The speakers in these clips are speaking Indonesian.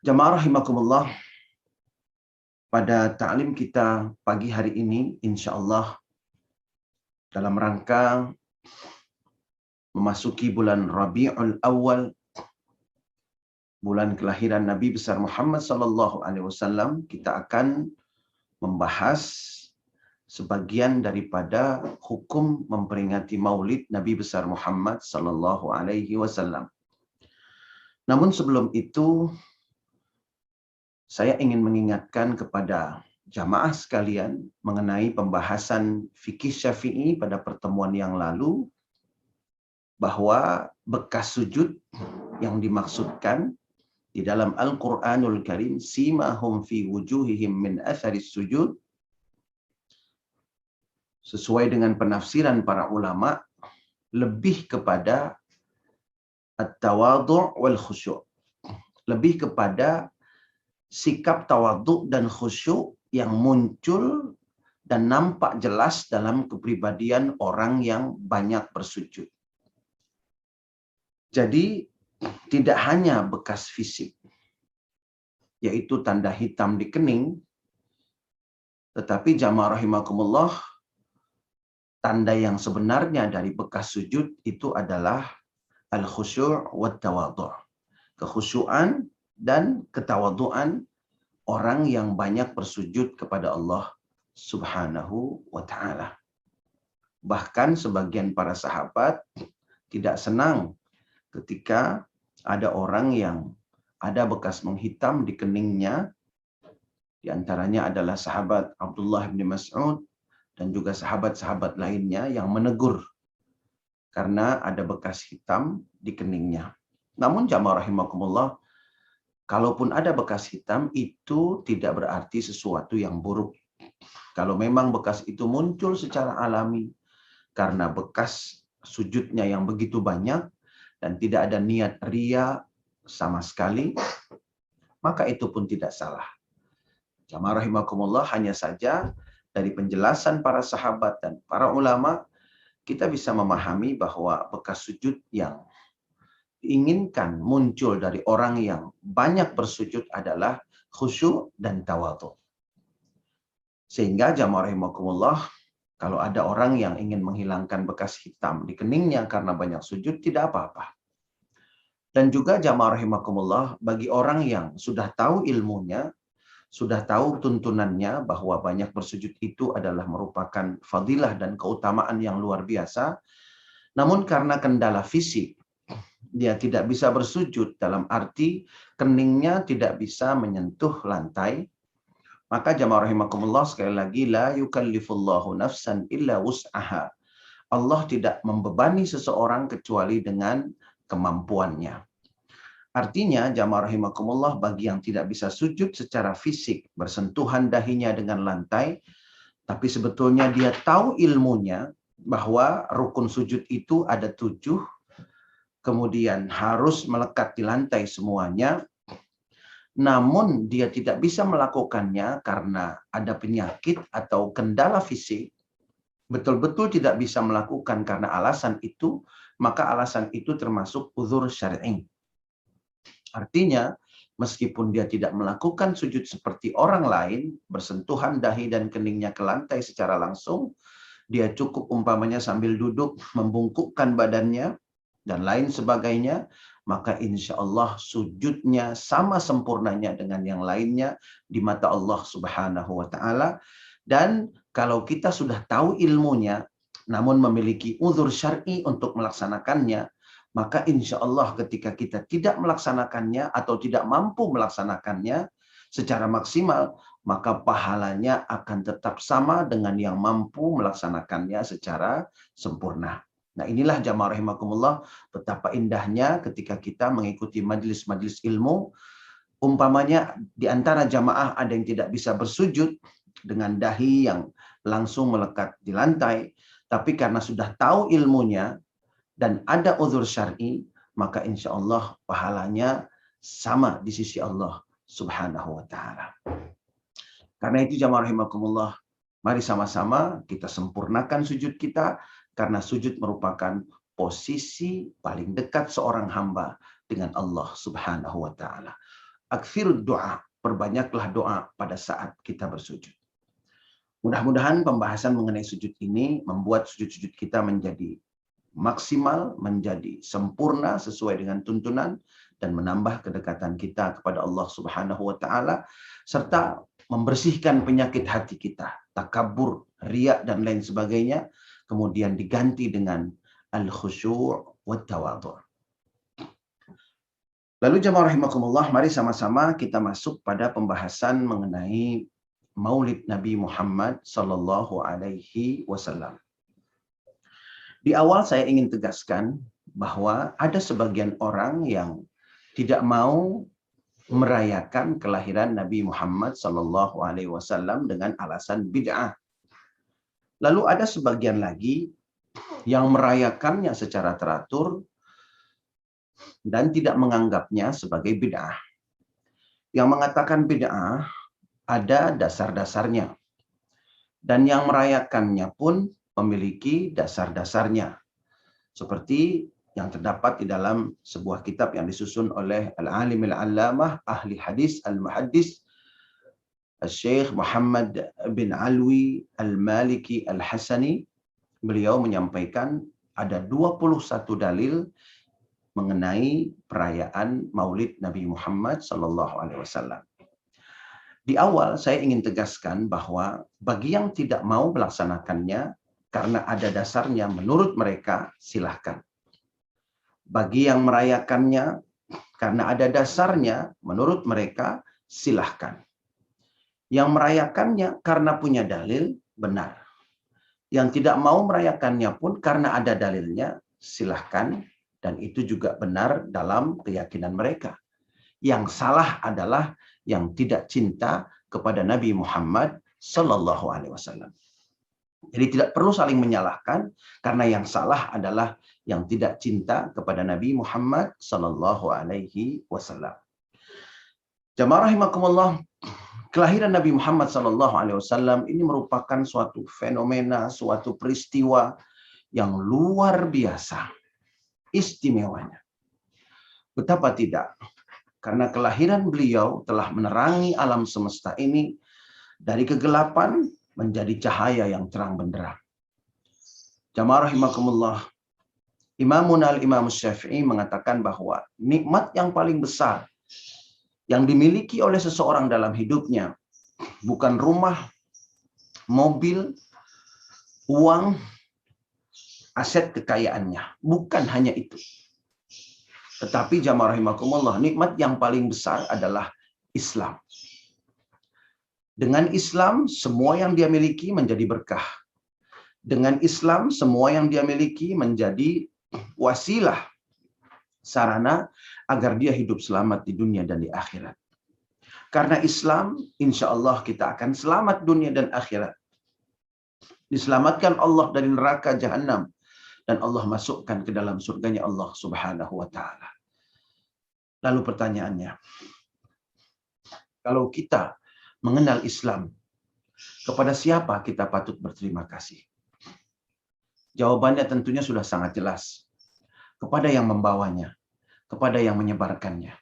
Jamaah rahimakumullah, pada ta'lim kita pagi hari ini, insya Allah dalam rangka memasuki bulan Rabiul Awal, bulan kelahiran Nabi besar Muhammad sallallahu alaihi wasallam, kita akan membahas sebagian daripada hukum memperingati Maulid Nabi besar Muhammad sallallahu alaihi wasallam. Namun sebelum itu, saya ingin mengingatkan kepada jamaah sekalian mengenai pembahasan fikih Syafi'i pada pertemuan yang lalu, bahwa bekas sujud yang dimaksudkan di dalam Al-Quranul Karim, simahum fi wujuhihim min atharis sujud, sesuai dengan penafsiran para ulama, lebih kepada at-tawadhu' wal khusyuk, lebih kepada sikap tawadhu' dan khusyuk yang muncul dan nampak jelas dalam kepribadian orang yang banyak bersujud. Jadi tidak hanya bekas fisik, yaitu tanda hitam di kening, tetapi jamaah rahimakumullah, tanda yang sebenarnya dari bekas sujud itu adalah al-khusyu' wa tawadhu', kekhusyuan dan ketawaduan orang yang banyak bersujud kepada Allah Subhanahu wa ta'ala. Bahkan sebagian para sahabat tidak senang ketika ada orang yang ada bekas menghitam di keningnya. Di antaranya adalah sahabat Abdullah bin Mas'ud dan juga sahabat-sahabat lainnya yang menegur karena ada bekas hitam di keningnya. Namun jamaah rahimakumullah, kalaupun ada bekas hitam, itu tidak berarti sesuatu yang buruk. Kalau memang bekas itu muncul secara alami karena bekas sujudnya yang begitu banyak dan tidak ada niat ria sama sekali, maka itu pun tidak salah. Jamaah rahimakumullah, hanya saja dari penjelasan para sahabat dan para ulama, kita bisa memahami bahwa bekas sujud yang diinginkan muncul dari orang yang banyak bersujud adalah khusyuk dan tawadhu. Sehingga jamaah rahimakumullah, kalau ada orang yang ingin menghilangkan bekas hitam di keningnya karena banyak sujud, tidak apa-apa. Dan juga jamaah rahimakumullah, bagi orang yang sudah tahu ilmunya, sudah tahu tuntunannya bahwa banyak bersujud itu adalah merupakan fadilah dan keutamaan yang luar biasa, namun karena kendala fisik, dia tidak bisa bersujud dalam arti keningnya tidak bisa menyentuh lantai, maka jamaah rahimakumullah, sekali lagi, la yukallifullahu nafsan illa wus'aha. Allah tidak membebani seseorang kecuali dengan kemampuannya. Artinya jamaah rahimakumullah, bagi yang tidak bisa sujud secara fisik, bersentuhan dahinya dengan lantai, tapi sebetulnya dia tahu ilmunya bahwa rukun sujud itu ada 7, kemudian harus melekat di lantai semuanya, namun dia tidak bisa melakukannya karena ada penyakit atau kendala fisik, betul-betul tidak bisa melakukan karena alasan itu, maka alasan itu termasuk uzur syar'i. Artinya, meskipun dia tidak melakukan sujud seperti orang lain, bersentuhan dahi dan keningnya ke lantai secara langsung, dia cukup umpamanya sambil duduk, membungkukkan badannya, dan lain sebagainya, maka insya Allah sujudnya sama sempurnanya dengan yang lainnya di mata Allah Subhanahu wa ta'ala. Dan kalau kita sudah tahu ilmunya, namun memiliki uzur syar'i untuk melaksanakannya, maka insya Allah ketika kita tidak melaksanakannya atau tidak mampu melaksanakannya secara maksimal, maka pahalanya akan tetap sama dengan yang mampu melaksanakannya secara sempurna. Nah, inilah jamaah rahimakumullah, betapa indahnya ketika kita mengikuti majelis-majelis ilmu. Umpamanya di antara jamaah ada yang tidak bisa bersujud dengan dahi yang langsung melekat di lantai, tapi karena sudah tahu ilmunya dan ada uzur syar'i, maka insya Allah pahalanya sama di sisi Allah Subhanahu wa ta'ala. Karena itu jamaah rahimakumullah, mari sama-sama kita sempurnakan sujud kita, karena sujud merupakan posisi paling dekat seorang hamba dengan Allah Subhanahu wa ta'ala. aktsirud du'a, perbanyaklah doa pada saat kita bersujud. Mudah-mudahan pembahasan mengenai sujud ini membuat sujud-sujud kita menjadi maksimal, menjadi sempurna sesuai dengan tuntunan, dan menambah kedekatan kita kepada Allah Subhanahu wa taala, serta membersihkan penyakit hati kita, takabur, riya dan lain sebagainya, kemudian diganti dengan al-khusyu' wa tawadhu'. Lalu jamaah rahimakumullah, mari sama-sama kita masuk pada pembahasan mengenai Maulid Nabi Muhammad sallallahu alaihi wasallam. Di awal saya ingin tegaskan bahwa ada sebagian orang yang tidak mau merayakan kelahiran Nabi Muhammad sallallahu alaihi wasallam dengan alasan bid'ah. Lalu ada sebagian lagi yang merayakannya secara teratur dan tidak menganggapnya sebagai bid'ah. Yang mengatakan bid'ah ada dasar-dasarnya. Dan yang merayakannya pun memiliki dasar-dasarnya. Seperti yang terdapat di dalam sebuah kitab yang disusun oleh Al-Alim Al-Allamah, ahli hadis, Al-Muhaddis, Syekh Muhammad bin Alwi Al-Maliki Al-Hasani. Beliau menyampaikan ada 21 dalil mengenai perayaan Maulid Nabi Muhammad sallallahu alaihi wasallam. Di awal saya ingin tegaskan bahwa bagi yang tidak mau melaksanakannya karena ada dasarnya menurut mereka, silahkan. Bagi yang merayakannya karena ada dasarnya menurut mereka, silahkan. Yang merayakannya karena punya dalil, benar. Yang tidak mau merayakannya pun karena ada dalilnya, silahkan. Dan itu juga benar dalam keyakinan mereka. Yang salah adalah yang tidak cinta kepada Nabi Muhammad sallallahu alaihi wasallam. Jadi tidak perlu saling menyalahkan, karena yang salah adalah yang tidak cinta kepada Nabi Muhammad sallallahu alaihi wasallam. Jamaah rahimakumullah, kelahiran Nabi Muhammad sallallahu alaihi wasallam ini merupakan suatu fenomena, suatu peristiwa yang luar biasa istimewanya. Betapa tidak, karena kelahiran beliau telah menerangi alam semesta ini dari kegelapan menjadi cahaya yang terang benderang. Jamaah rahimakumullah, Imam Syafi'i mengatakan bahwa nikmat yang paling besar yang dimiliki oleh seseorang dalam hidupnya bukan rumah, mobil, uang, aset kekayaannya. Bukan hanya itu. Tetapi jamaah rahimakumullah, nikmat yang paling besar adalah Islam. Dengan Islam, semua yang dia miliki menjadi berkah. Dengan Islam, semua yang dia miliki menjadi wasilah, sarana agar dia hidup selamat di dunia dan di akhirat. Karena Islam, insya Allah kita akan selamat dunia dan akhirat. Diselamatkan Allah dari neraka Jahannam, dan Allah masukkan ke dalam surganya Allah Subhanahu wa ta'ala. Lalu pertanyaannya, kalau kita mengenal Islam, kepada siapa kita patut berterima kasih? Jawabannya tentunya sudah sangat jelas. Kepada yang membawanya, kepada yang menyebarkannya.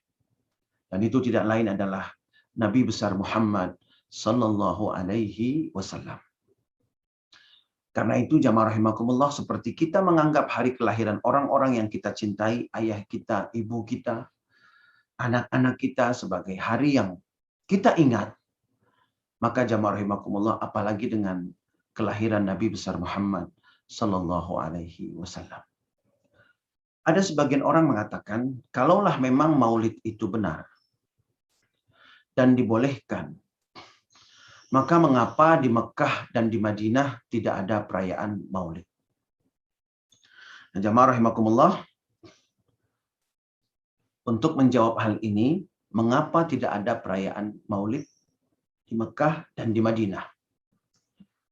Dan itu tidak lain adalah Nabi besar Muhammad sallallahu alaihi wasallam. Karena itu jamaah rahimakumullah, seperti kita menganggap hari kelahiran orang-orang yang kita cintai, ayah kita, ibu kita, anak-anak kita sebagai hari yang kita ingat, maka jamaah rahimakumullah apalagi dengan kelahiran Nabi besar Muhammad sallallahu alaihi wasallam. Ada sebagian orang mengatakan, kalaulah memang maulid itu benar dan dibolehkan, maka mengapa di Mekah dan di Madinah tidak ada perayaan maulid? Nah, jamaah rahimakumullah, untuk menjawab hal ini, mengapa tidak ada perayaan maulid di Mekah dan di Madinah?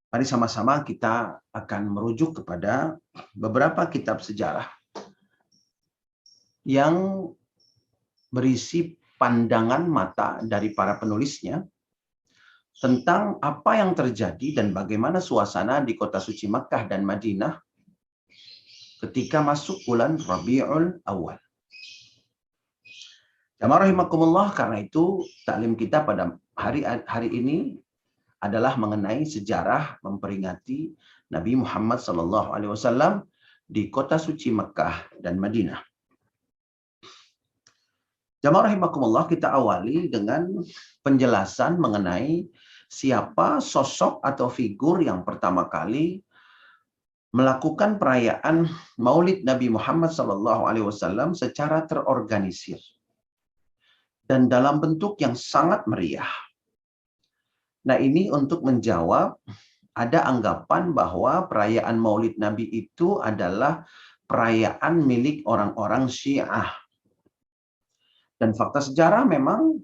Mari sama-sama kita akan merujuk kepada beberapa kitab sejarah yang berisi pandangan mata dari para penulisnya tentang apa yang terjadi dan bagaimana suasana di kota suci Makkah dan Madinah ketika masuk bulan Rabiul Awal. Jamaah rahimakumullah, karena itu taklim kita pada hari ini adalah mengenai sejarah memperingati Nabi Muhammad SAW di kota suci Mekah dan Madinah. Jamaah rahimakumullah, kita awali dengan penjelasan mengenai siapa sosok atau figur yang pertama kali melakukan perayaan Maulid Nabi Muhammad SAW secara terorganisir dan dalam bentuk yang sangat meriah. Nah, ini untuk menjawab ada anggapan bahwa perayaan Maulid Nabi itu adalah perayaan milik orang-orang Syiah. Dan fakta sejarah memang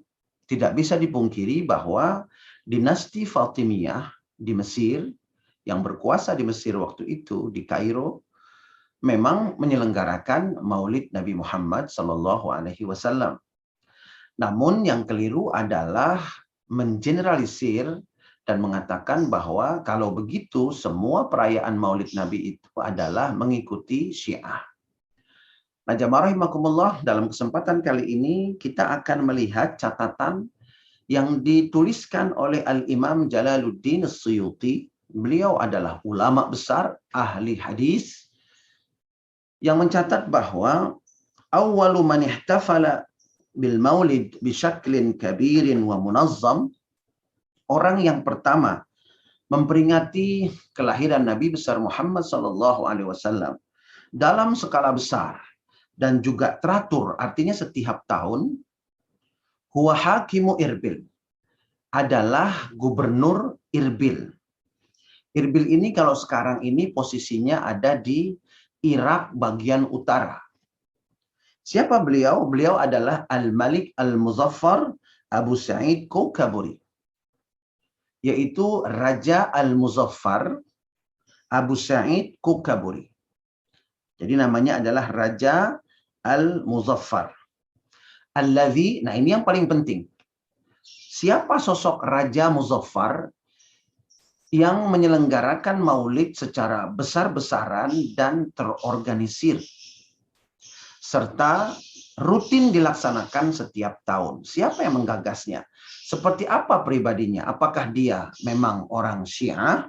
tidak bisa dipungkiri bahwa dinasti Fatimiyah di Mesir, yang berkuasa di Mesir waktu itu, di Kairo, memang menyelenggarakan Maulid Nabi Muhammad SAW. Namun yang keliru adalah mengeneralisir dan mengatakan bahwa kalau begitu semua perayaan Maulid Nabi itu adalah mengikuti Syiah. Nah, jamaah rahimakumullah, dalam kesempatan kali ini kita akan melihat catatan yang dituliskan oleh Al-Imam Jalaluddin As-Suyuti. Beliau adalah ulama besar, ahli hadis, yang mencatat bahwa awwalu man ihtafala bil maulid bisyaklin kabirin wa munazzam, orang yang pertama memperingati kelahiran Nabi besar Muhammad SAW dalam skala besar dan juga teratur, artinya setiap tahun, huwa hakimu Irbil, adalah gubernur Irbil. Irbil ini kalau sekarang ini posisinya ada di Irak bagian utara. Siapa beliau? Beliau adalah Al-Malik Al-Muzaffar Abu Sa'id Kokaburi, yaitu Raja Al-Muzaffar Abu Sa'id Kokaburi. Jadi namanya adalah Raja Al-Muzaffar. Alladzi, nah ini yang paling penting. Siapa sosok Raja Muzaffar yang menyelenggarakan maulid secara besar-besaran dan terorganisir, serta rutin dilaksanakan setiap tahun? Siapa yang menggagasnya? Seperti apa pribadinya? Apakah dia memang orang Syiah?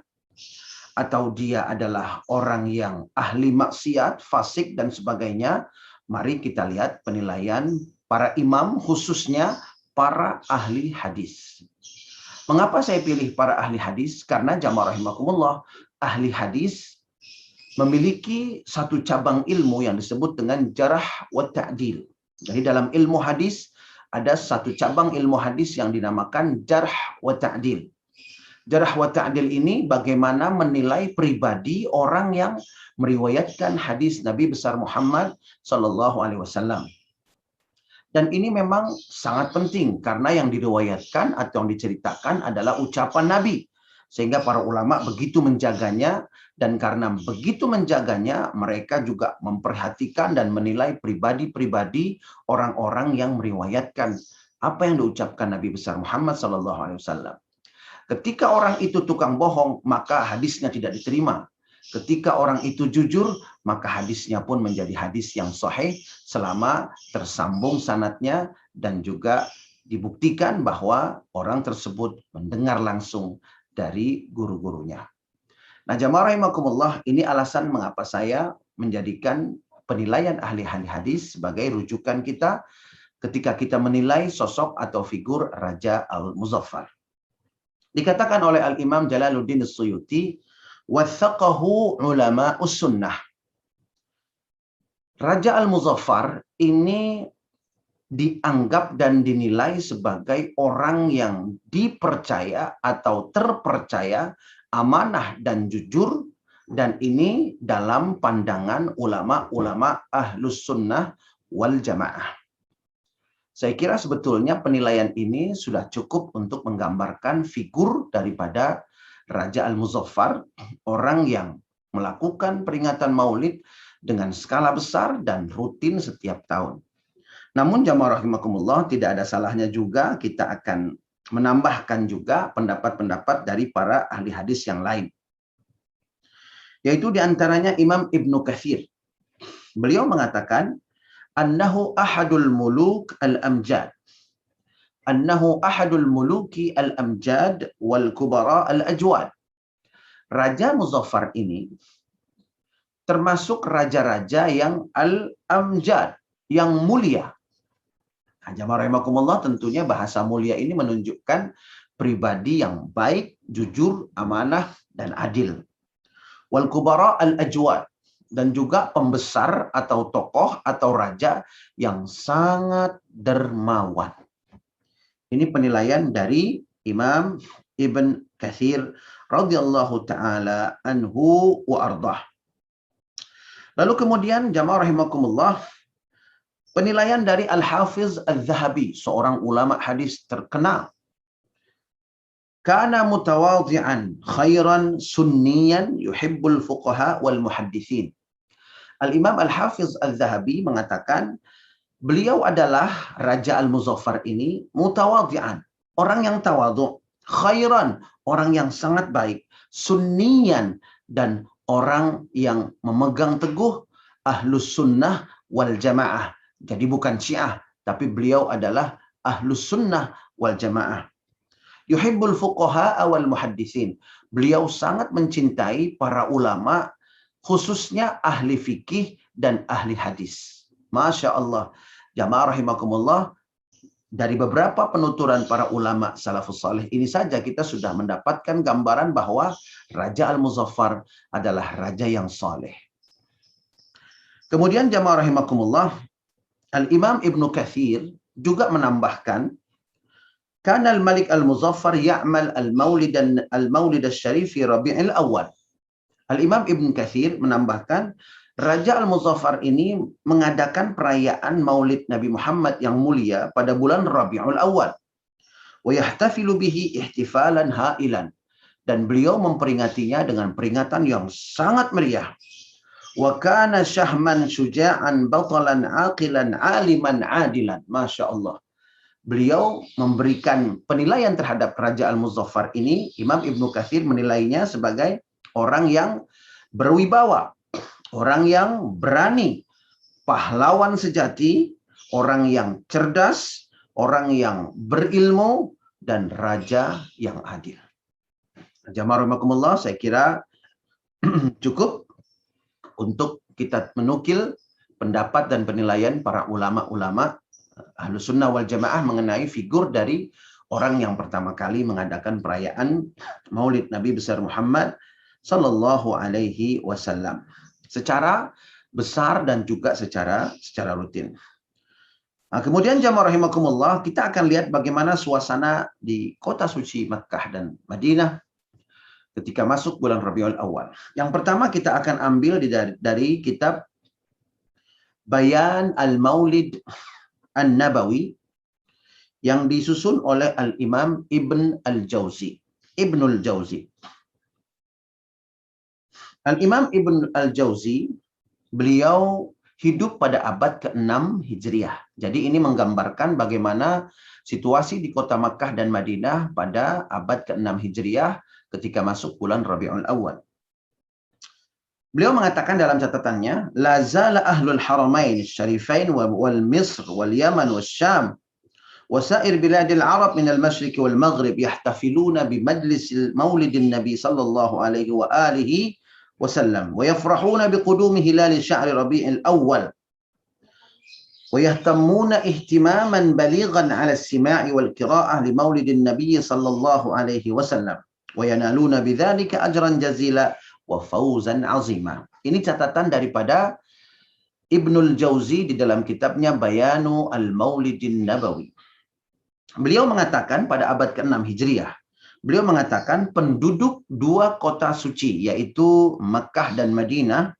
Atau dia adalah orang yang ahli maksiat, fasik, dan sebagainya? Mari kita lihat penilaian para imam, khususnya para ahli hadis. Mengapa saya pilih para ahli hadis? Karena jamaah rahimakumullah, ahli hadis memiliki satu cabang ilmu yang disebut dengan jarh wa ta'dil. Jadi dalam ilmu hadis ada satu cabang ilmu hadis yang dinamakan jarh wa ta'dil. Jarh wa ta'dil ini bagaimana menilai pribadi orang yang meriwayatkan hadis Nabi besar Muhammad SAW. Dan ini memang sangat penting karena yang diriwayatkan atau yang diceritakan adalah ucapan Nabi. Sehingga para ulama begitu menjaganya, dan karena begitu menjaganya, mereka juga memperhatikan dan menilai pribadi-pribadi orang-orang yang meriwayatkan apa yang diucapkan Nabi besar Muhammad SAW. Ketika orang itu tukang bohong, maka hadisnya tidak diterima. Ketika orang itu jujur, maka hadisnya pun menjadi hadis yang sahih selama tersambung sanadnya dan juga dibuktikan bahwa orang tersebut mendengar langsung dari guru-gurunya. Nah, jamaah rahimakumullah, ini alasan mengapa saya menjadikan penilaian ahli-ahli hadis sebagai rujukan kita ketika kita menilai sosok atau figur Raja Al-Muzaffar. Dikatakan oleh Al-Imam Jalaluddin As-Suyuti, wathaqahu ulama'us sunnah. Raja Al-Muzaffar ini dianggap dan dinilai sebagai orang yang dipercaya atau terpercaya, amanah dan jujur, dan ini dalam pandangan ulama-ulama ahlus sunnah wal jamaah. Saya kira sebetulnya penilaian ini sudah cukup untuk menggambarkan figur daripada Raja Al-Muzaffar, orang yang melakukan peringatan maulid dengan skala besar dan rutin setiap tahun. Namun jamaah rahimakumullah, tidak ada salahnya juga kita akan menambahkan juga pendapat-pendapat dari para ahli hadis yang lain. Yaitu diantaranya Imam Ibnu Katsir. Beliau mengatakan, annahu ahadul muluk al-amjad. Annahu ahadul muluki al-amjad wal kubara al-ajwad. Raja Muzaffar ini termasuk raja-raja yang al-amjad, yang mulia. Jamaah rahimakumullah, tentunya bahasa mulia ini menunjukkan pribadi yang baik, jujur, amanah, dan adil. Wal kubara al-ajwad, dan juga pembesar atau tokoh atau raja yang sangat dermawan. Ini penilaian dari Imam Ibn Katsir radhiyallahu taala anhu wa ardah. Lalu kemudian jamaah rahimakumullah, penilaian dari Al-Hafiz Al-Zahabi, seorang ulama hadis terkenal. Kana mutawadhi'an khairan sunniyan yuhibbul fuqaha wal muhaddithin. Al-Imam Al-Hafiz Al-Zahabi mengatakan beliau adalah Raja Al-Muzaffar ini mutawadhi'an, orang yang tawadhu', khairan, orang yang sangat baik, sunniyan, dan orang yang memegang teguh ahlus sunnah wal jamaah. Jadi bukan Syiah, tapi beliau adalah ahlus sunnah wal jamaah. Yuhibbul fuqaha wal muhaddithin. Beliau sangat mencintai para ulama, khususnya ahli fikih dan ahli hadis. Masya Allah. Jamaah rahimakumullah, dari beberapa penuturan para ulama salafus salih ini saja kita sudah mendapatkan gambaran bahwa Raja Al-Muzaffar adalah raja yang saleh. Kemudian jamaah rahimakumullah, Al-Imam Ibn Katsir juga menambahkan, Kana al-Malik al-Muzaffar ya'mal al-Maulid al-Syarif fi Rabi'il Awal. Al-Imam Ibn Katsir menambahkan, Raja Al-Muzaffar ini mengadakan perayaan Maulid Nabi Muhammad yang mulia pada bulan Rabi'ul Awal. Wa yahtafilu bihi ihtifalan ha'ilan. Dan beliau memperingatinya dengan peringatan yang sangat meriah. Wa kana syahman syuja'an batalan aqilan aliman adilan. Masya Allah. Beliau memberikan penilaian terhadap Raja Al-Muzaffar ini. Imam Ibn Katsir menilainya sebagai orang yang berwibawa, orang yang berani, pahlawan sejati, orang yang cerdas, orang yang berilmu, dan raja yang adil. Jamaah rahimakumullah, saya kira cukup untuk kita menukil pendapat dan penilaian para ulama-ulama Ahlus Sunnah wal Jamaah mengenai figur dari orang yang pertama kali mengadakan perayaan Maulid Nabi besar Muhammad sallallahu alaihi wasallam secara besar dan juga secara rutin. Nah, kemudian jamaah rahimakumullah, kita akan lihat bagaimana suasana di kota suci Makkah dan Madinah ketika masuk bulan Rabiul Awal. Yang pertama kita akan ambil dari kitab Bayan Al-Maulid An-Nabawi yang disusun oleh Al-Imam Ibn Al-Jauzi. Ibnul Jauzi. Al-Imam Ibn Al-Jauzi, beliau hidup pada abad ke-6 Hijriah. Jadi ini menggambarkan bagaimana situasi di kota Makkah dan Madinah pada abad ke-6 Hijriah ketika masuk bulan Rabiul Awal. Beliau mengatakan dalam catatannya, la zala ahlul haramain syarifain wal Misr wal Yaman wal Syam wa sa'ir biladil Arab min al-Masyriq wal Maghrib yahtafiluna bi majlis maulidin Nabi sallallahu alaihi wa alihi wasallam wa yafrahuna bi qudumi hilal syahr Rabi'il Awwal wa yahtammuna ihtimaman balighan 'ala as-sima'i wal qira'ah li maulidin Nabi sallallahu alaihi wasallam wa yanaluna bidzalika ajran jazila wa fawzan azima. Ini catatan daripada Ibnul Jauzi di dalam kitabnya Bayanu Al-Maulidin Nabawi. Beliau mengatakan pada abad ke-6 Hijriah, beliau mengatakan penduduk dua kota suci, yaitu Makkah dan Madinah,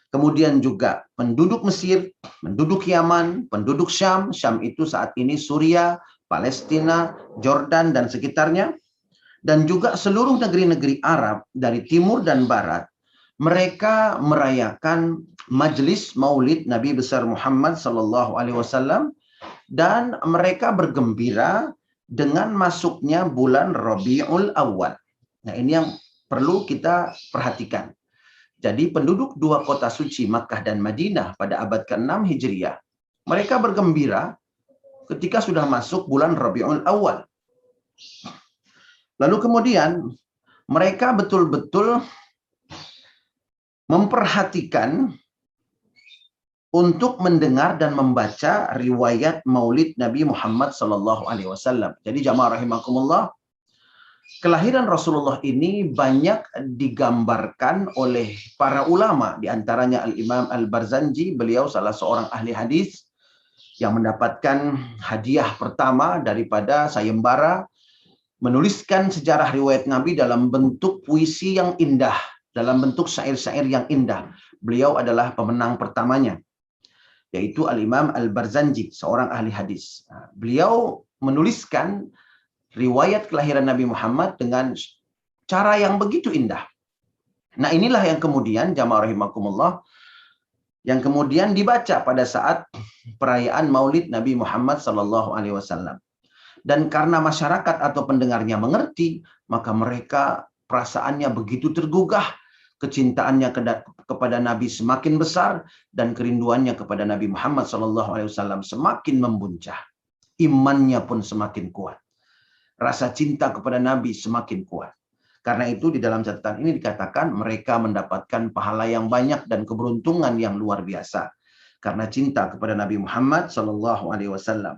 kemudian juga penduduk Mesir, penduduk Yaman, penduduk Syam, Syam itu saat ini Suriah, Palestina, Jordan dan sekitarnya, dan juga seluruh negeri-negeri Arab dari timur dan barat, mereka merayakan majlis Maulid Nabi besar Muhammad sallallahu alaihi wasallam dan mereka bergembira dengan masuknya bulan Rabiul Awal. Nah, ini yang perlu kita perhatikan. Jadi penduduk dua kota suci Makkah dan Madinah pada abad ke-6 Hijriah Mereka bergembira ketika sudah masuk bulan Rabiul Awal. Lalu kemudian mereka betul-betul memperhatikan untuk mendengar dan membaca riwayat Maulid Nabi Muhammad SAW. Jadi jamaah rahimakumullah, kelahiran Rasulullah ini banyak digambarkan oleh para ulama, di antaranya Al-Imam Al-Barzanji, beliau salah seorang ahli hadis yang mendapatkan hadiah pertama daripada sayembara menuliskan sejarah riwayat Nabi dalam bentuk puisi yang indah, dalam bentuk syair-syair yang indah. Beliau adalah pemenang pertamanya, yaitu Al-Imam Al-Barzanji, seorang ahli hadis. Beliau menuliskan riwayat kelahiran Nabi Muhammad dengan cara yang begitu indah. Nah, inilah yang kemudian jamaah rahimakumullah, yang kemudian dibaca pada saat perayaan Maulid Nabi Muhammad SAW. Dan karena masyarakat atau pendengarnya mengerti, maka mereka perasaannya begitu tergugah, kecintaannya kepada Nabi semakin besar, dan kerinduannya kepada Nabi Muhammad SAW semakin membuncah. Imannya pun semakin kuat. Rasa cinta kepada Nabi semakin kuat. Karena itu di dalam catatan ini dikatakan mereka mendapatkan pahala yang banyak dan keberuntungan yang luar biasa karena cinta kepada Nabi Muhammad SAW.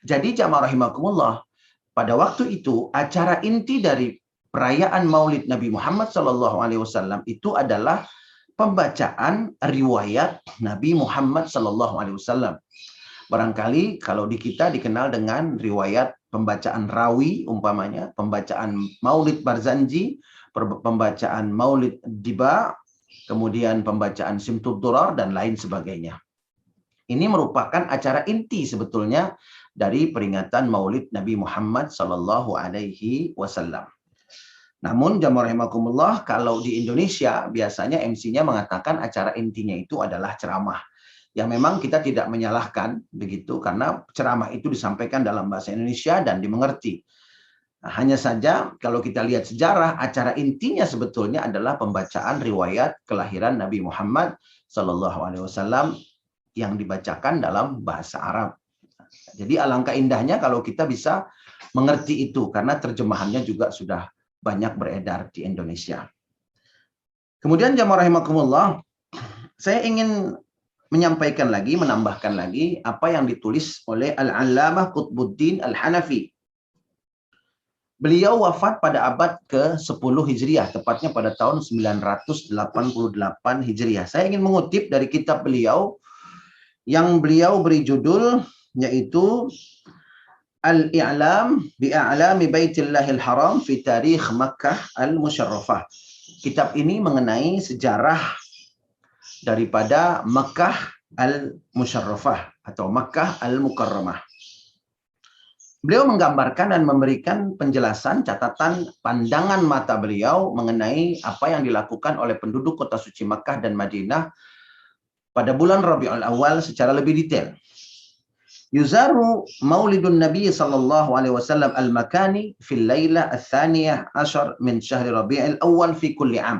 Jadi jamaah rahimakumullah, pada waktu itu acara inti dari perayaan Maulid Nabi Muhammad SAW itu adalah pembacaan riwayat Nabi Muhammad SAW. Barangkali kalau di kita dikenal dengan riwayat pembacaan rawi, umpamanya pembacaan Maulid Barzanji, pembacaan Maulid Diba, kemudian pembacaan Simtud Durar dan lain sebagainya. Ini merupakan acara inti sebetulnya dari peringatan Maulid Nabi Muhammad SAW. Namun jamaah rahimakumullah, kalau di Indonesia biasanya MC-nya mengatakan acara intinya itu adalah ceramah. Yang memang kita tidak menyalahkan begitu, karena ceramah itu disampaikan dalam bahasa Indonesia dan dimengerti. Nah, hanya saja kalau kita lihat sejarah, acara intinya sebetulnya adalah pembacaan riwayat kelahiran Nabi Muhammad SAW yang dibacakan dalam bahasa Arab. Jadi alangkah indahnya kalau kita bisa mengerti itu, karena terjemahannya juga sudah banyak beredar di Indonesia. Kemudian jamaah rahimakumullah, saya ingin menyampaikan lagi, menambahkan lagi apa yang ditulis oleh Al-Allamah Qutbuddin Al-Hanafi. Beliau wafat pada abad ke-10 Hijriah, tepatnya pada tahun 988 Hijriah. Saya ingin mengutip dari kitab beliau yang beliau beri judul yaitu Al-I'lam bi'a'lami Baitillahil Haram fi Tarikh Makkah Al-Musharrafah. Kitab ini mengenai sejarah daripada Makkah Al-Musharrafah atau Makkah Al-Mukarramah. Beliau menggambarkan dan memberikan penjelasan catatan pandangan mata beliau mengenai apa yang dilakukan oleh penduduk kota suci Makkah dan Madinah pada bulan Rabiul Awal secara lebih detail. Yuzaru Maulidun Nabi sallallahu alaihi wasallam al-makani fil lailah ats-tsaniyah asyar min syahri Rabiul Awal fi kulli am.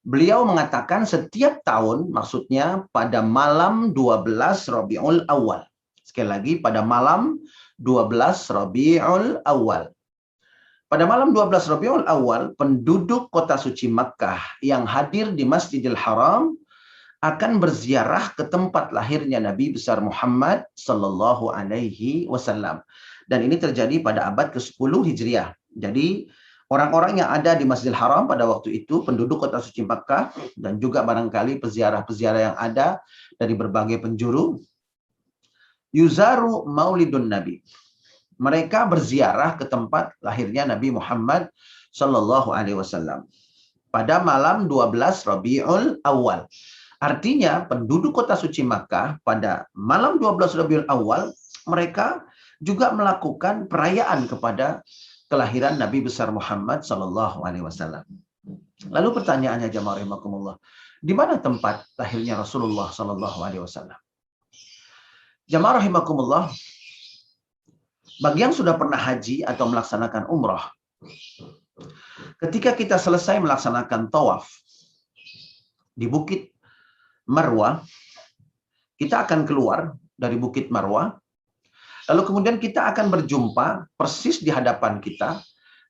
Beliau mengatakan setiap tahun, maksudnya pada malam 12 Rabiul Awal. Sekali lagi, pada malam 12 Rabiul Awal. Pada malam 12 Rabiul Awal, penduduk kota suci Makkah yang hadir di Masjidil Haram akan berziarah ke tempat lahirnya Nabi besar Muhammad sallallahu alaihi wasallam. Dan ini terjadi pada abad ke-10 Hijriah. Jadi orang-orang yang ada di Masjidil Haram pada waktu itu, penduduk kota suci Makkah dan juga barangkali peziarah-peziarah yang ada dari berbagai penjuru, yuzaru maulidun Nabi. Mereka berziarah ke tempat lahirnya Nabi Muhammad sallallahu alaihi wasallam pada malam 12 Rabiul Awal. Artinya penduduk kota suci Makkah pada malam 12 Rabiul Awal mereka juga melakukan perayaan kepada kelahiran Nabi besar Muhammad sallallahu alaihi wasallam. Lalu pertanyaannya jamaah rahimakumullah, di mana tempat lahirnya Rasulullah sallallahu alaihi wasallam? Jamaah rahimakumullah, bagi yang sudah pernah haji atau melaksanakan umrah, ketika kita selesai melaksanakan tawaf di Bukit Marwah, kita akan keluar dari Bukit Marwah. Lalu kemudian kita akan berjumpa persis di hadapan kita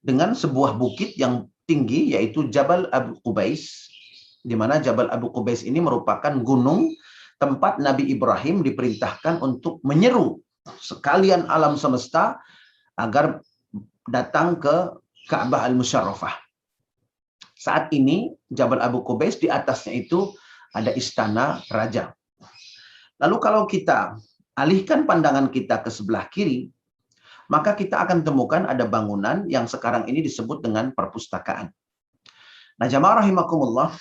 dengan sebuah bukit yang tinggi, yaitu Jabal Abu Qubais, di mana Jabal Abu Qubais ini merupakan gunung tempat Nabi Ibrahim diperintahkan untuk menyeru sekalian alam semesta agar datang ke Ka'bah Al-Musyarrafah. Saat ini Jabal Abu Qubais, di atasnya itu ada istana raja. Lalu kalau kita alihkan pandangan kita ke sebelah kiri, maka kita akan temukan ada bangunan yang sekarang ini disebut dengan perpustakaan. Nah, jamaah rahimakumullah,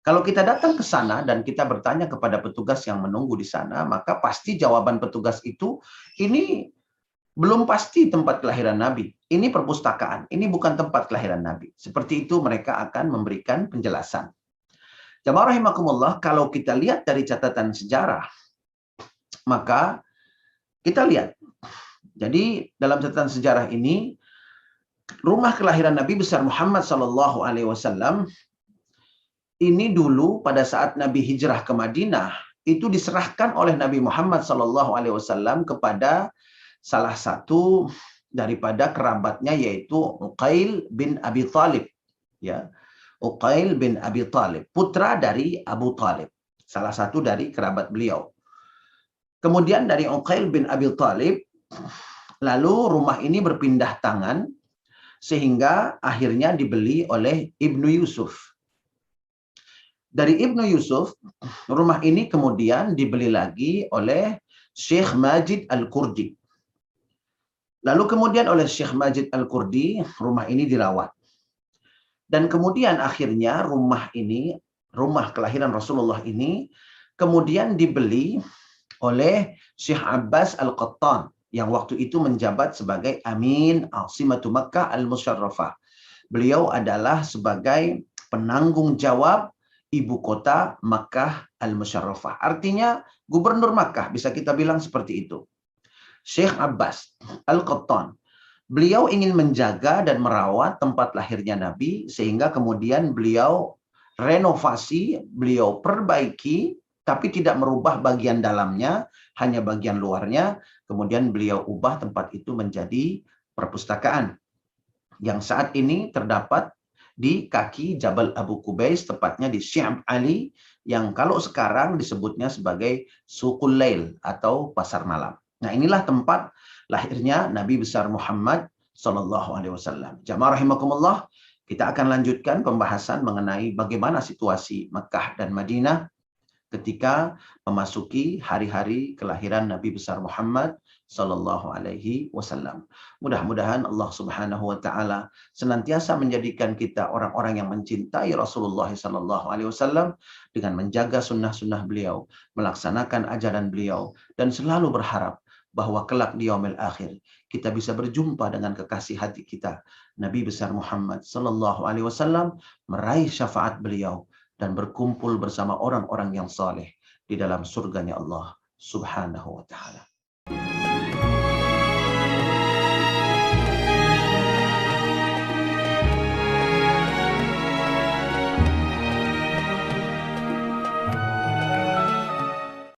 kalau kita datang ke sana dan kita bertanya kepada petugas yang menunggu di sana, maka pasti jawaban petugas itu, ini belum pasti tempat kelahiran Nabi. Ini perpustakaan, ini bukan tempat kelahiran Nabi. Seperti itu mereka akan memberikan penjelasan. Jamaah rahimakumullah, kalau kita lihat dari catatan sejarah, maka kita lihat. Jadi dalam catatan sejarah ini, rumah kelahiran Nabi besar Muhammad SAW ini dulu pada saat Nabi hijrah ke Madinah, itu diserahkan oleh Nabi Muhammad SAW kepada salah satu daripada kerabatnya, yaitu Uqail bin Abi Thalib. Ya, Uqail bin Abi Thalib, putra dari Abu Thalib, salah satu dari kerabat beliau. Kemudian dari Uqail bin Abi Thalib, lalu rumah ini berpindah tangan sehingga akhirnya dibeli oleh Ibnu Yusuf. Dari Ibnu Yusuf, rumah ini kemudian dibeli lagi oleh Syekh Majid Al-Kurdi. Lalu kemudian oleh Syekh Majid Al-Kurdi, rumah ini dirawat. Dan kemudian akhirnya rumah ini, rumah kelahiran Rasulullah ini, kemudian dibeli oleh Syekh Abbas Al-Qattan, yang waktu itu menjabat sebagai Amin Asimatu Makkah Al-Musyarrafah. Beliau adalah sebagai penanggung jawab ibu kota Makkah Al-Musyarrafah. Artinya gubernur Makkah, bisa kita bilang seperti itu. Syekh Abbas Al-Qattan. Beliau ingin menjaga dan merawat tempat lahirnya Nabi, sehingga kemudian beliau renovasi, beliau perbaiki, tapi tidak merubah bagian dalamnya, hanya bagian luarnya. Kemudian beliau ubah tempat itu menjadi perpustakaan, yang saat ini terdapat di kaki Jabal Abu Qubais, tepatnya di Sy'ab Ali, yang kalau sekarang disebutnya sebagai Suqul Lail atau pasar malam. Nah, inilah tempat lahirnya Nabi besar Muhammad SAW. Jamaah rahimakumullah, kita akan lanjutkan pembahasan mengenai bagaimana situasi Mekah dan Madinah ketika memasuki hari-hari kelahiran Nabi besar Muhammad SAW. Mudah-mudahan Allah Subhanahu wa taala senantiasa menjadikan kita orang-orang yang mencintai Rasulullah SAW dengan menjaga sunnah-sunnah beliau, melaksanakan ajaran beliau, dan selalu berharap bahwa kelak di yaumil akhir kita bisa berjumpa dengan kekasih hati kita, Nabi besar Muhammad SAW, meraih syafaat beliau dan berkumpul bersama orang-orang yang saleh di dalam surganya Allah Subhanahu wa taala.